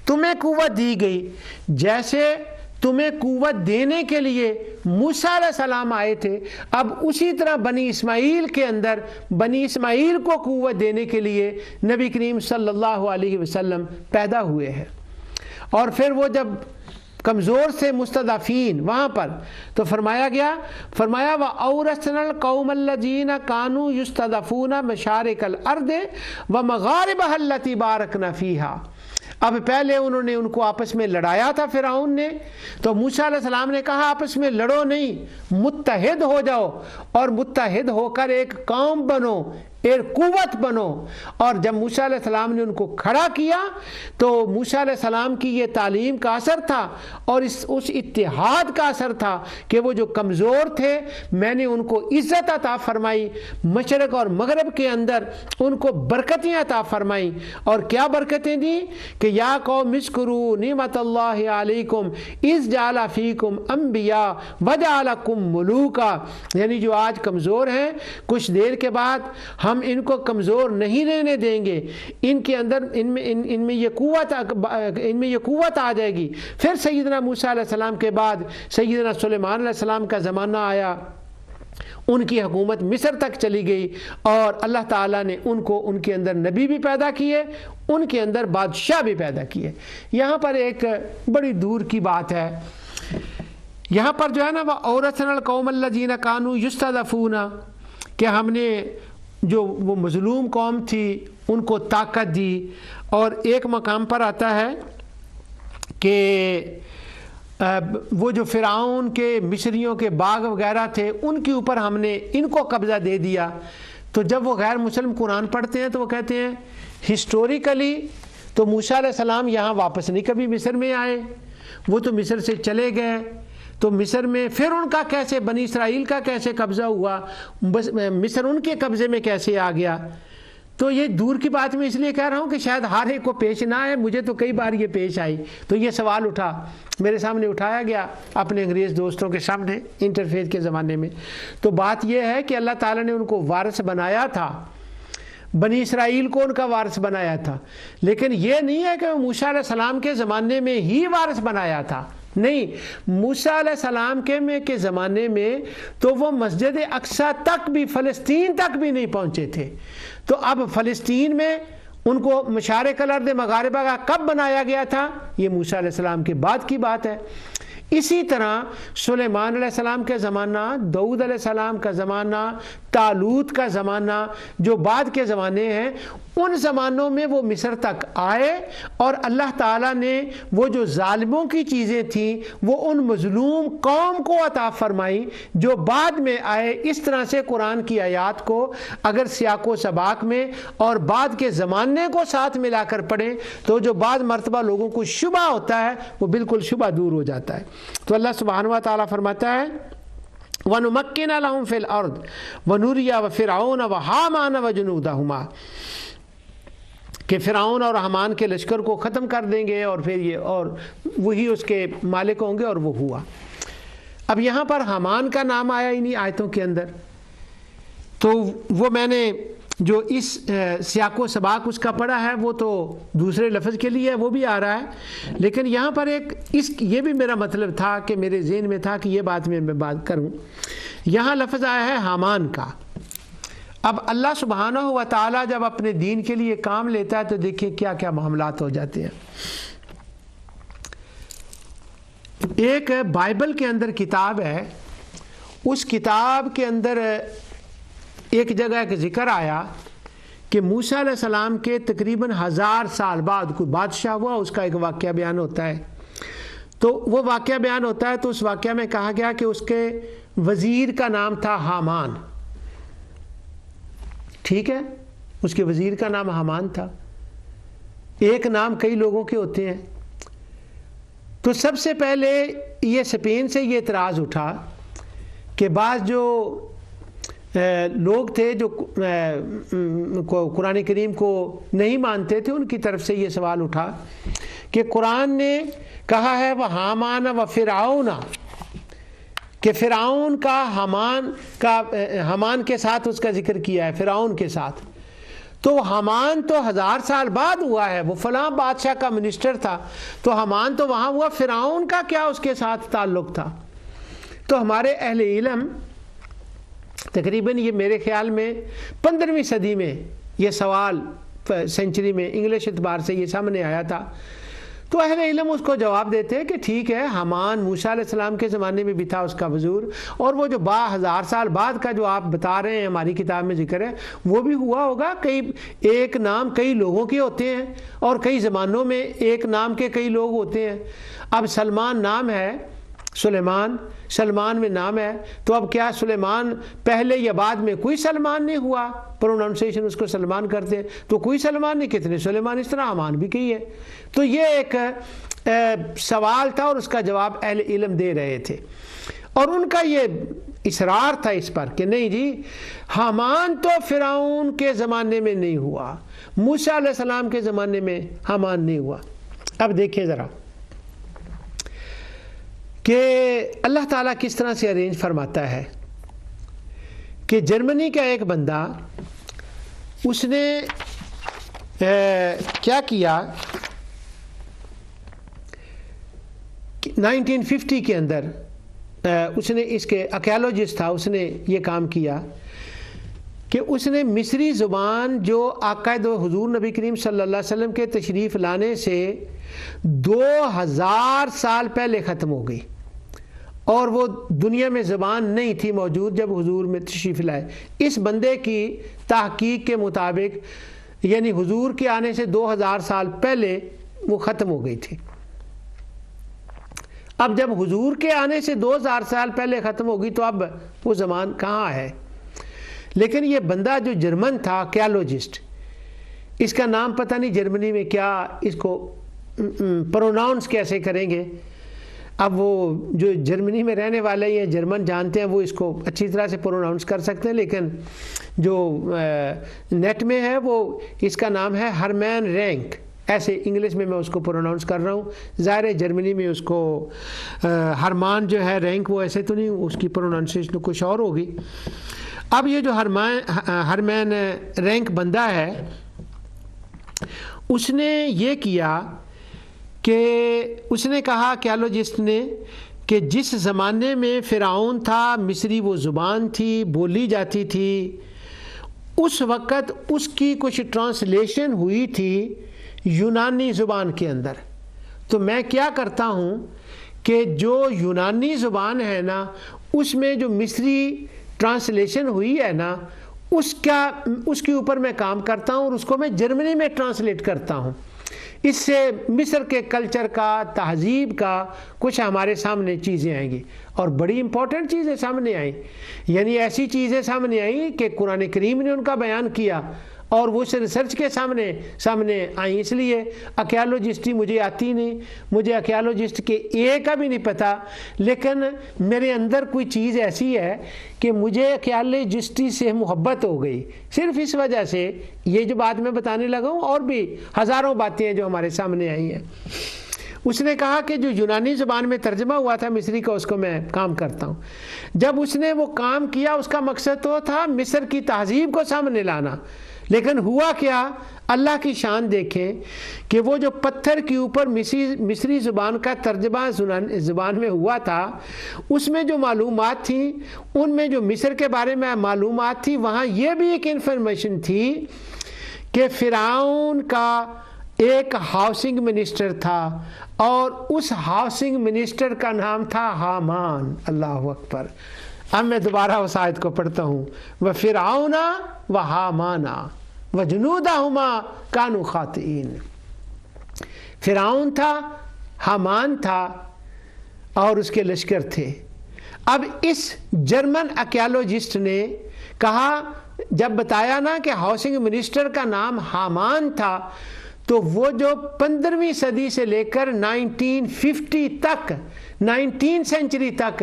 تمہیں قوت دی گئی، جیسے تمہیں قوت دینے کے لیے موسیٰ علیہ السلام آئے تھے، اب اسی طرح بنی اسماعیل کے اندر بنی اسماعیل کو قوت دینے کے لیے نبی کریم صلی اللہ علیہ وسلم پیدا ہوئے ہیں. اور پھر وہ جب کمزور سے مستضعفین وہاں پر تو فرمایا وَأَوْرَثْنَا الْقَوْمَ الَّذِينَ كَانُوا يُسْتَضْعَفُونَ مَشَارِقَ الْأَرْضِ وَمَغَارِبَهَا الَّتِي بَارَكْنَا فِيهَا. اب پہلے انہوں نے ان کو آپس میں لڑایا تھا فرعون نے، تو موسیٰ علیہ السلام نے کہا آپس میں لڑو نہیں، متحد ہو جاؤ اور متحد ہو کر ایک قوم بنو، ایک قوت بنو. اور جب موسیٰ علیہ السلام نے ان کو کھڑا کیا تو موسیٰ علیہ السلام کی یہ تعلیم کا اثر تھا اور اس اتحاد کا اثر تھا کہ وہ جو کمزور تھے میں نے ان کو عزت عطا فرمائی، مشرق اور مغرب کے اندر ان کو برکتیں عطا فرمائیں. اور کیا برکتیں دیں کہ یا قوم اذکروا نعمت اللہ علیکم اذ جعل فیکم انبیاء وجعلکم ملوکا. یعنی جو آج کمزور ہیں کچھ دیر کے بعد ہم ان کو کمزور نہیں رہنے دیں گے، ان کے اندر ان میں یہ قوت آ جائے گی. پھر سیدنا موسیٰ علیہ السلام کے بعد سیدنا سلیمان علیہ السلام کا زمانہ آیا، ان کی حکومت مصر تک چلی گئی اور اللہ تعالیٰ نے ان کے اندر نبی بھی پیدا کیے، ان کے اندر بادشاہ بھی پیدا کیے. یہاں پر ایک بڑی دور کی بات ہے، یہاں پر جو ہے نا وَأَوْرَثْنَا الْقَوْمَ الَّذِينَ كَانُوا يُسْتَضْعَفُونَ کہ ہم نے جو وہ مظلوم قوم تھی ان کو طاقت دی. اور ایک مقام پر آتا ہے کہ وہ جو فرعون کے مصریوں کے باغ وغیرہ تھے ان کے اوپر ہم نے ان کو قبضہ دے دیا. تو جب وہ غیر مسلم قرآن پڑھتے ہیں تو وہ کہتے ہیں ہسٹوریکلی تو موسیٰ علیہ السلام یہاں واپس نہیں کبھی مصر میں آئے، وہ تو مصر سے چلے گئے. تو مصر میں پھر ان کا کیسے بنی اسرائیل کا کیسے قبضہ ہوا، مصر ان کے قبضے میں کیسے آ گیا؟ تو یہ دور کی بات میں اس لیے کہہ رہا ہوں کہ شاید ہر ایک کو پیش نہ آئے، مجھے تو کئی بار یہ پیش آئی، تو یہ سوال اٹھا میرے سامنے، اٹھایا گیا اپنے انگریز دوستوں کے سامنے انٹرفیت کے زمانے میں۔ تو بات یہ ہے کہ اللہ تعالیٰ نے ان کو وارث بنایا تھا، بنی اسرائیل کو ان کا وارث بنایا تھا، لیکن یہ نہیں ہے کہ وہ موسیٰ علیہ السلام کے زمانے میں ہی وارث بنایا تھا، نہیں، موسیٰ علیہ السلام کے زمانے میں تو وہ مسجد اقصیٰ تک بھی، فلسطین تک بھی نہیں پہنچے تھے۔ تو اب فلسطین میں ان کو مشارق الارض مغاربہ کا کب بنایا گیا تھا؟ یہ موسیٰ علیہ السلام کے بعد کی بات ہے۔ اسی طرح سلیمان علیہ السلام کا زمانہ، داؤد علیہ السلام کا زمانہ، طالوت کا زمانہ جو بعد کے زمانے ہیں، ان زمانوں میں وہ مصر تک آئے اور اللہ تعالیٰ نے وہ جو ظالموں کی چیزیں تھیں وہ ان مظلوم قوم کو عطا فرمائی جو بعد میں آئے۔ اس طرح سے قرآن کی آیات کو اگر سیاق و سباق میں اور بعد کے زمانے کو ساتھ ملا کر پڑھیں تو جو بعض مرتبہ لوگوں کو شبہ ہوتا ہے وہ بالکل شبہ دور ہو جاتا ہے۔ تو اللہ سبحانہ و تعالیٰ فرماتا ہے وَنُمَكِّنَ لَهُمْ فِي الْأَرْضِ وَنُرِيَ وَفِرْعَوْنَ وَحَامَانَ وَجُنُودَهُمَا، کہ فرعون اور حامان کے لشکر کو ختم کر دیں گے اور پھر یہ اور وہی اس کے مالک ہوں گے، اور وہ ہوا۔ اب یہاں پر حامان کا نام آیا انہی آیتوں کے اندر، تو وہ میں نے جو اس سیاق و سباق اس کا پڑھا ہے وہ تو دوسرے لفظ کے لیے وہ بھی آ رہا ہے، لیکن یہاں پر یہ بھی میرا مطلب تھا کہ میرے ذہن میں تھا کہ یہ بات میں بات کروں۔ یہاں لفظ آیا ہے حامان کا۔ اب اللہ سبحانہ و تعالیٰ جب اپنے دین کے لیے کام لیتا ہے تو دیکھیں کیا کیا معاملات ہو جاتے ہیں۔ ایک بائبل کے اندر کتاب ہے، اس کتاب کے اندر ایک جگہ ایک ذکر آیا کہ موسیٰ علیہ السلام کے تقریباً 1000 سال بعد کوئی بادشاہ ہوا، اس کا ایک واقعہ بیان ہوتا ہے۔ تو وہ واقعہ بیان ہوتا ہے تو اس واقعہ میں کہا گیا کہ اس کے وزیر کا نام تھا حامان، ٹھیک ہے، اس کے وزیر کا نام حامان تھا۔ ایک نام کئی لوگوں کے ہوتے ہیں۔ تو سب سے پہلے یہ اسپین سے یہ اعتراض اٹھا کہ بعض جو لوگ تھے جو قرآن کریم کو نہیں مانتے تھے، ان کی طرف سے یہ سوال اٹھا کہ قرآن نے کہا ہے وہ حامان و فرعون، کہ فرعون کا حامان کے ساتھ اس کا ذکر کیا ہے، فرعون کے ساتھ۔ تو حامان تو 1000 سال بعد ہوا ہے، وہ فلاں بادشاہ کا منسٹر تھا، تو حامان تو وہاں ہوا، فرعون کا کیا اس کے ساتھ تعلق تھا؟ تو ہمارے اہل علم تقریباً یہ میرے خیال میں 15ویں صدی میں یہ سوال سینچری میں انگلش اعتبار سے یہ سامنے آیا تھا۔ تو اہل علم اس کو جواب دیتے ہیں کہ ٹھیک ہے، حامان موسیٰ علیہ السلام کے زمانے میں بھی تھا اس کا وزیر، اور وہ جو 1000 سال بعد کا جو آپ بتا رہے ہیں ہماری کتاب میں ذکر ہے وہ بھی ہوا ہوگا۔ ایک نام کئی لوگوں کے ہوتے ہیں اور کئی زمانوں میں ایک نام کے کئی لوگ ہوتے ہیں۔ اب سلمان نام ہے، سلمان میں نام ہے، تو اب کیا سلیمان پہلے یا بعد میں کوئی سلمان نہیں ہوا؟ پروننسیشن اس کو سلمان کرتے ہیں، تو کوئی سلمان نہیں، کتنے سلیمان، اس طرح حامان بھی کئی ہے۔ تو یہ ایک سوال تھا اور اس کا جواب اہل علم دے رہے تھے، اور ان کا یہ اصرار تھا اس پر کہ نہیں جی، حامان تو فرعون کے زمانے میں نہیں ہوا، موسیٰ علیہ السلام کے زمانے میں حامان نہیں ہوا۔ اب دیکھیں ذرا کہ اللہ تعالیٰ کس طرح سے ارینج فرماتا ہے کہ جرمنی کا ایک بندہ، اس نے کیا کیا، 1950 کے اندر اس نے، اس کے آرکیالوجسٹ تھا، اس نے یہ کام کیا کہ اس نے مصری زبان جو آقا دو حضور نبی کریم صلی اللہ علیہ وسلم کے تشریف لانے سے 2000 سال پہلے ختم ہو گئی، اور وہ دنیا میں زبان نہیں تھی موجود جب حضور میں تشریف لائے۔ اس بندے کی تحقیق کے مطابق یعنی حضور کے آنے سے 2000 سال پہلے وہ ختم ہو گئی تھی۔ اب جب حضور کے آنے سے 2000 سال پہلے ختم ہو گئی تو اب وہ زمان کہاں ہے؟ لیکن یہ بندہ جو جرمن تھا، آرکیالوجسٹ، اس کا نام پتہ نہیں جرمنی میں کیا اس کو پروناؤنس کیسے کریں گے، اب وہ جو جرمنی میں رہنے والے یا جرمن جانتے ہیں وہ اس کو اچھی طرح سے پروناؤنس کر سکتے ہیں، لیکن جو نیٹ میں ہے وہ اس کا نام ہے ہرمین رینک، ایسے انگلش میں اس کو پروناؤنس کر رہا ہوں، ظاہر ہے جرمنی میں اس کو ہرمان جو ہے رینک وہ ایسے تو نہیں، اس کی پروناؤنسیشن کچھ اور ہوگی۔ اب یہ جو ہرمین رینک بندہ ہے اس نے یہ کیا کہ اس نے کہا آرکیالوجسٹ نے کہ جس زمانے میں فرعون تھا، مصری وہ زبان تھی، بولی جاتی تھی، اس وقت اس کی کچھ ٹرانسلیشن ہوئی تھی یونانی زبان کے اندر۔ تو میں کیا کرتا ہوں کہ جو یونانی زبان ہے نا اس میں جو مصری ٹرانسلیشن ہوئی ہے نا اس کے اوپر میں کام کرتا ہوں اور اس کو میں جرمنی میں ٹرانسلیٹ کرتا ہوں۔ اس سے مصر کے کلچر کا، تہذیب کا کچھ ہمارے سامنے چیزیں آئیں گی، اور بڑی امپورٹنٹ چیزیں سامنے آئیں، یعنی ایسی چیزیں سامنے آئیں کہ قرآن کریم نے ان کا بیان کیا اور وہ سے ریسرچ کے سامنے آئیں۔ اس لیے آرکیالوجسٹی مجھے آتی نہیں، مجھے آرکیالوجسٹ کے ایک کا بھی نہیں پتہ، لیکن میرے اندر کوئی چیز ایسی ہے کہ مجھے آرکیالوجسٹی سے محبت ہو گئی، صرف اس وجہ سے یہ جو بات میں بتانے لگا ہوں، اور بھی ہزاروں باتیں ہیں جو ہمارے سامنے آئی ہیں۔ اس نے کہا کہ جو یونانی زبان میں ترجمہ ہوا تھا مصری کا اس کو میں کام کرتا ہوں۔ جب اس نے وہ کام کیا اس کا مقصد تو تھا مصر کی تہذیب کو سامنے لانا، لیکن ہوا کیا، اللہ کی شان دیکھیں کہ وہ جو پتھر کے اوپر مصری زبان کا ترجمہ زبان میں ہوا تھا اس میں جو معلومات تھیں، ان میں جو مصر کے بارے میں معلومات تھی، وہاں یہ بھی ایک انفارمیشن تھی کہ فرعون کا ایک ہاؤسنگ منسٹر تھا اور اس ہاؤسنگ منسٹر کا نام تھا حامان۔ اللہ اکبر۔ اب میں دوبارہ اس آیت کو پڑھتا ہوں، وَفِرْعَوْنَ وَحَامَانَ وَجُنُودَهُمَا كَانُوا خَاطِئِينَ۔ فرعون تھا، حامان تھا اور اس کے لشکر تھے۔ اب اس جرمن آرکیالوجسٹ نے کہا، جب بتایا نا کہ ہاؤسنگ منسٹر کا نام حامان تھا، تو وہ جو 15ویں صدی سے لے کر 1950 تک، 19 سینچری تک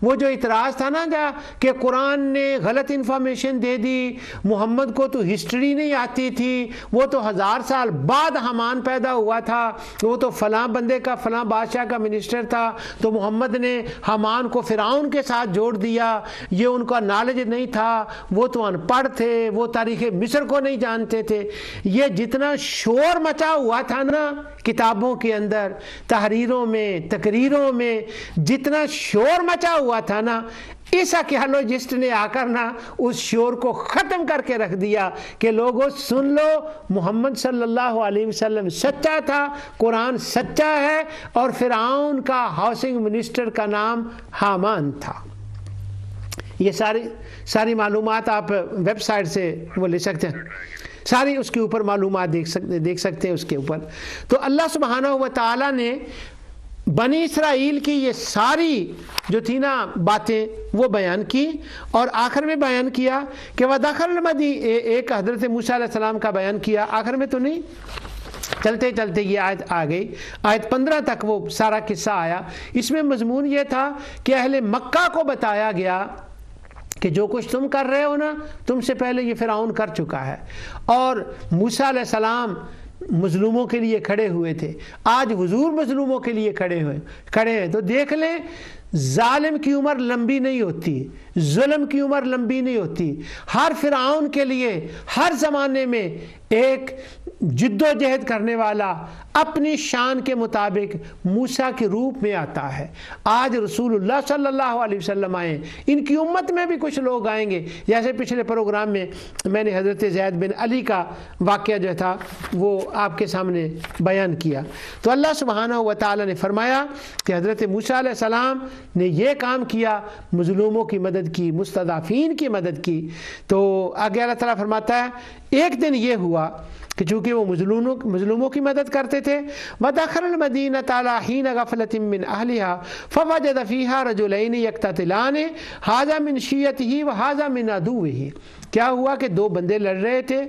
وہ جو اعتراض تھا نا کہ قرآن نے غلط انفارمیشن دے دی، محمد کو تو ہسٹری نہیں آتی تھی، وہ تو 1000 سال بعد حامان پیدا ہوا تھا، وہ تو فلاں بندے کا فلاں بادشاہ کا منسٹر تھا، تو محمد نے حامان کو فرعون کے ساتھ جوڑ دیا، یہ ان کا نالج نہیں تھا، وہ تو ان پڑھ تھے، وہ تاریخ مصر کو نہیں جانتے تھے۔ یہ جتنا شور مچا ہوا تھا نا کتابوں کے اندر، تحریروں میں، تقریروں میں جتنا شور مچا ہوا تھا نا، اس آرکیالوجسٹ نے آ کر نا اس شور کو ختم کر کے رکھ دیا کہ لوگوں سن لو، محمد صلی اللہ علیہ وسلم سچا تھا، قرآن سچا ہے، اور فرعون کا ہاؤسنگ منسٹر کا نام حامان تھا۔ یہ ساری معلومات آپ ویب سائٹ سے وہ لے سکتے ہیں، ساری اس کے اوپر معلومات دیکھ سکتے ہیں اس کے اوپر۔ تو اللہ سبحانہ و تعالیٰ نے بنی اسرائیل کی یہ ساری جو تھی نا باتیں وہ بیان کی، اور آخر میں بیان کیا کہ وَدَخَلَ الْمَدِينَ، ایک حضرت موسیٰ علیہ السلام کا بیان کیا، آخر میں تو نہیں، چلتے چلتے یہ آیت آ گئی، آیت 15 تک وہ سارا قصہ آیا۔ اس میں مضمون یہ تھا کہ اہل مکہ کو بتایا گیا کہ جو کچھ تم کر رہے ہو نا، تم سے پہلے یہ فرعون کر چکا ہے، اور موسیٰ علیہ السلام مظلوموں کے لیے کھڑے ہوئے تھے، آج حضور مظلوموں کے لیے کھڑے ہیں۔ تو دیکھ لیں، ظالم کی عمر لمبی نہیں ہوتی، ظلم کی عمر لمبی نہیں ہوتی۔ ہر فرعون کے لیے ہر زمانے میں ایک جد و جہد کرنے والا اپنی شان کے مطابق موسیٰ کے روپ میں آتا ہے۔ آج رسول اللہ صلی اللہ علیہ وسلم آئے، ان کی امت میں بھی کچھ لوگ آئیں گے، جیسے پچھلے پروگرام میں نے حضرت زید بن علی کا واقعہ جو تھا وہ آپ کے سامنے بیان کیا۔ تو اللہ سبحانہ و تعالیٰ نے فرمایا کہ حضرت موسیٰ علیہ السلام نے یہ کام کیا، مظلوموں کی مدد کی، مستضعفین کی مدد کی۔ تو آگے اللہ تعالیٰ فرماتا ہے ایک دن یہ ہوا کہ چونکہ وہ مظلوموں کی مدد کرتے تھے، وَدَخَلَ الْمَدِينَةَ عَلَىٰ حِينَ غَفْلَةٍ مِّنْ أَهْلِهَا فَوَجَدَ فِيهَا رَجُلَيْنِ يَقْتَتِلَانِ هَٰذَا مِنْ شِيَّتِهِ وَهَٰذَا مِنْ عَدُوِّهِ۔ کیا ہوا کہ دو بندے لڑ رہے تھے،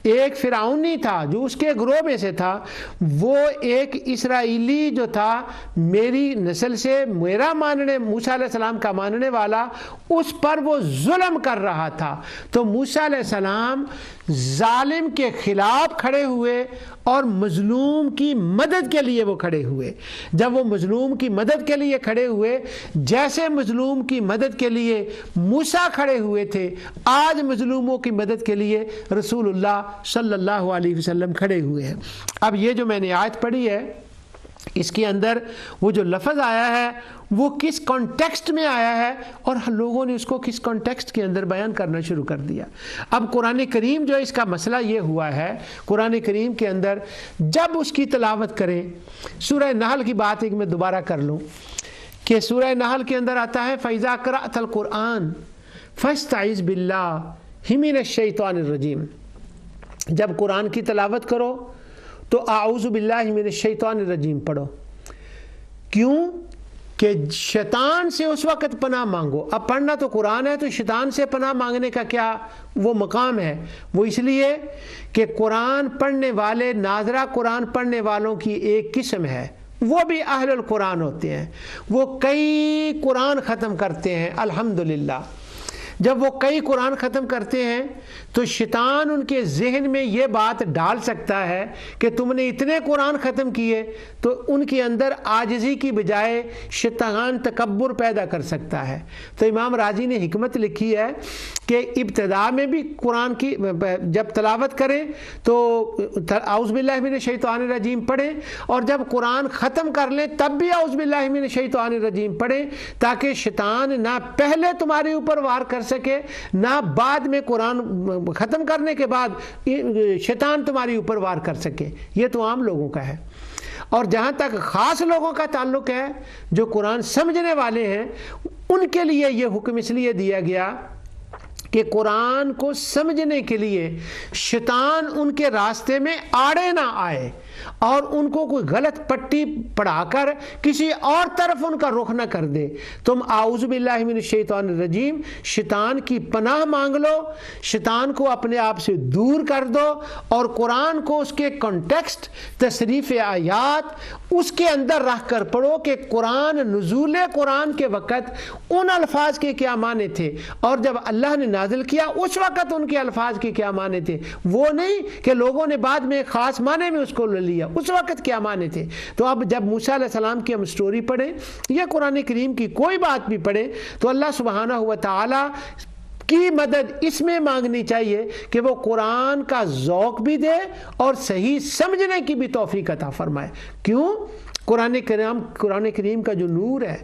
ایک فرعونی تھا جو اس کے گروہ میں سے تھا، وہ ایک اسرائیلی جو تھا میری نسل سے میرا ماننے موسیٰ علیہ السلام کا ماننے والا، اس پر وہ ظلم کر رہا تھا۔ تو موسیٰ علیہ السلام ظالم کے خلاف کھڑے ہوئے اور مظلوم کی مدد کے لیے وہ کھڑے ہوئے۔ جب وہ مظلوم کی مدد کے لیے کھڑے ہوئے، جیسے مظلوم کی مدد کے لیے موسیٰ کھڑے ہوئے تھے، آج مظلوموں کی مدد کے لیے رسول اللہ صلی اللہ علیہ وسلم کھڑے ہوئے ہیں۔ اب یہ جو میں نے آیت پڑھی ہے، اس کے اندر وہ جو لفظ آیا ہے وہ کس کانٹیکسٹ میں آیا ہے، اور لوگوں نے اس کو کس کانٹیکسٹ کے اندر بیان کرنا شروع کر دیا۔ اب قرآن کریم جو اس کا مسئلہ یہ ہوا ہے، قرآن کریم کے اندر جب اس کی تلاوت کریں، سورہ نحل کی بات ایک میں دوبارہ کر لوں کہ سورہ نحل کے اندر آتا ہے فَإِذَا قَرَأْتَ الْقُرْآنَ فَاسْتَعِذْ بِاللَّهِ مِنَ الشَّيْطَانِ الرَّجِيمِ، جب قرآن کی تلاوت کرو تو اعوذ باللہ من الشیطان الرجیم پڑھو۔ کیوں کہ شیطان سے اس وقت پناہ مانگو۔ اب پڑھنا تو قرآن ہے، تو شیطان سے پناہ مانگنے کا کیا وہ مقام ہے؟ وہ اس لیے کہ قرآن پڑھنے والے، ناظرہ قرآن پڑھنے والوں کی ایک قسم ہے، وہ بھی اہل القرآن ہوتے ہیں، وہ کئی قرآن ختم کرتے ہیں الحمدللہ۔ جب وہ کئی قرآن ختم کرتے ہیں تو شیطان ان کے ذہن میں یہ بات ڈال سکتا ہے کہ تم نے اتنے قرآن ختم کیے، تو ان کے اندر عاجزی کی بجائے شیطان تکبر پیدا کر سکتا ہے۔ تو امام راضی نے حکمت لکھی ہے کہ ابتدا میں بھی قرآن کی جب تلاوت کریں تو اعوذ باللہ من الشیطان الرجیم پڑھیں، اور جب قرآن ختم کر لیں تب بھی اعوذ باللہ من الشیطان الرجیم پڑھیں، تاکہ شیطان نہ پہلے تمہارے اوپر وار کر سکے، نہ بعد میں قرآن ختم کرنے کے بعد شیطان تمہاری اوپر وار کر سکے۔ یہ تو عام لوگوں کا ہے۔ اور جہاں تک خاص لوگوں کا تعلق ہے جو قرآن سمجھنے والے ہیں، ان کے لیے یہ حکم اس لیے دیا گیا کہ قرآن کو سمجھنے کے لیے شیطان ان کے راستے میں آڑے نہ آئے اور ان کو کوئی غلط پٹی پڑھا کر کسی اور طرف ان کا رخ نہ کر دے۔ تم اعوذ باللہ من الشیطان الرجیم، شیطان کی پناہ مانگ لو، شیطان کو اپنے آپ سے دور کر دو، اور قرآن کو اس کے کانٹیکسٹ، تصریف آیات اس کے اندر رکھ کر پڑھو کہ قرآن نزول قرآن کے وقت ان الفاظ کے کیا معنی تھے، اور جب اللہ نے نازل کیا اس وقت ان کے الفاظ کے کیا معنی تھے۔ وہ نہیں کہ لوگوں نے بعد میں خاص معنی میں اس کو لے لیا، اس وقت کیا معنی تھے۔ تو اب جب موسیٰ علیہ السلام کی ہم سٹوری پڑھیں یا قرآن کریم کی کوئی بات بھی پڑھیں تو اللہ سبحانہ و تعالی کی مدد اس میں مانگنی چاہیے کہ وہ قرآن کا ذوق بھی دے اور صحیح سمجھنے کی بھی توفیق عطا فرمائے۔ کیوں؟ قرآن کریم کا جو نور ہے،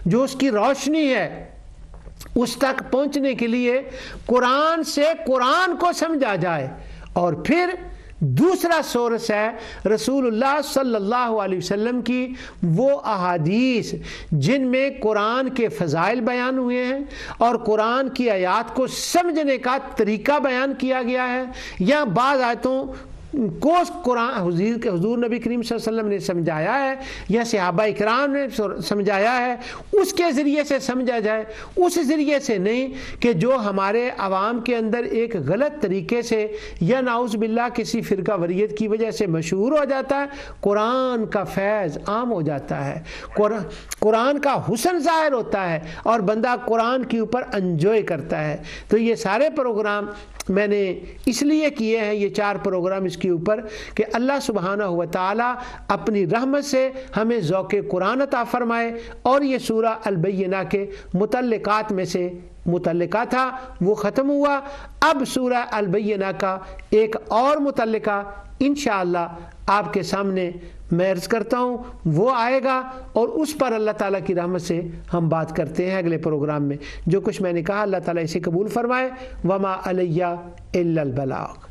جو اس کی روشنی ہے، اس تک پہنچنے کے لیے قرآن سے قرآن کو سمجھا جائے، اور پھر دوسرا سورس ہے رسول اللہ صلی اللہ علیہ وسلم کی وہ احادیث جن میں قرآن کے فضائل بیان ہوئے ہیں اور قرآن کی آیات کو سمجھنے کا طریقہ بیان کیا گیا ہے، یا بعض آیتوں کو قرآن حضور نبی کریم صلی اللہ علیہ وسلم نے سمجھایا ہے یا صحابہ اکرام نے سمجھایا ہے، اس کے ذریعے سے سمجھا جائے، اس ذریعے سے نہیں کہ جو ہمارے عوام کے اندر ایک غلط طریقے سے یا نعوذ باللہ کسی فرقہ وریت کی وجہ سے مشہور ہو جاتا ہے، قرآن کا فیض عام ہو جاتا ہے، قرآن کا حسن ظاہر ہوتا ہے اور بندہ قرآن کے اوپر انجوائے کرتا ہے۔ تو یہ سارے پروگرام میں نے اس لیے کیے ہیں، یہ 4 پروگرام اس کے اوپر، کہ اللہ سبحانہ و تعالی اپنی رحمت سے ہمیں ذوق قرآن عطا فرمائے، اور یہ سورہ البینہ کے متعلقات میں سے متعلقہ تھا، وہ ختم ہوا۔ اب سورہ البینہ کا ایک اور متعلقہ انشاءاللہ آپ کے سامنے میں عرض کرتا ہوں، وہ آئے گا، اور اس پر اللہ تعالیٰ کی رحمت سے ہم بات کرتے ہیں اگلے پروگرام میں۔ جو کچھ میں نے کہا اللہ تعالیٰ اسے قبول فرمائے۔ وما علیہ الا البلاغ۔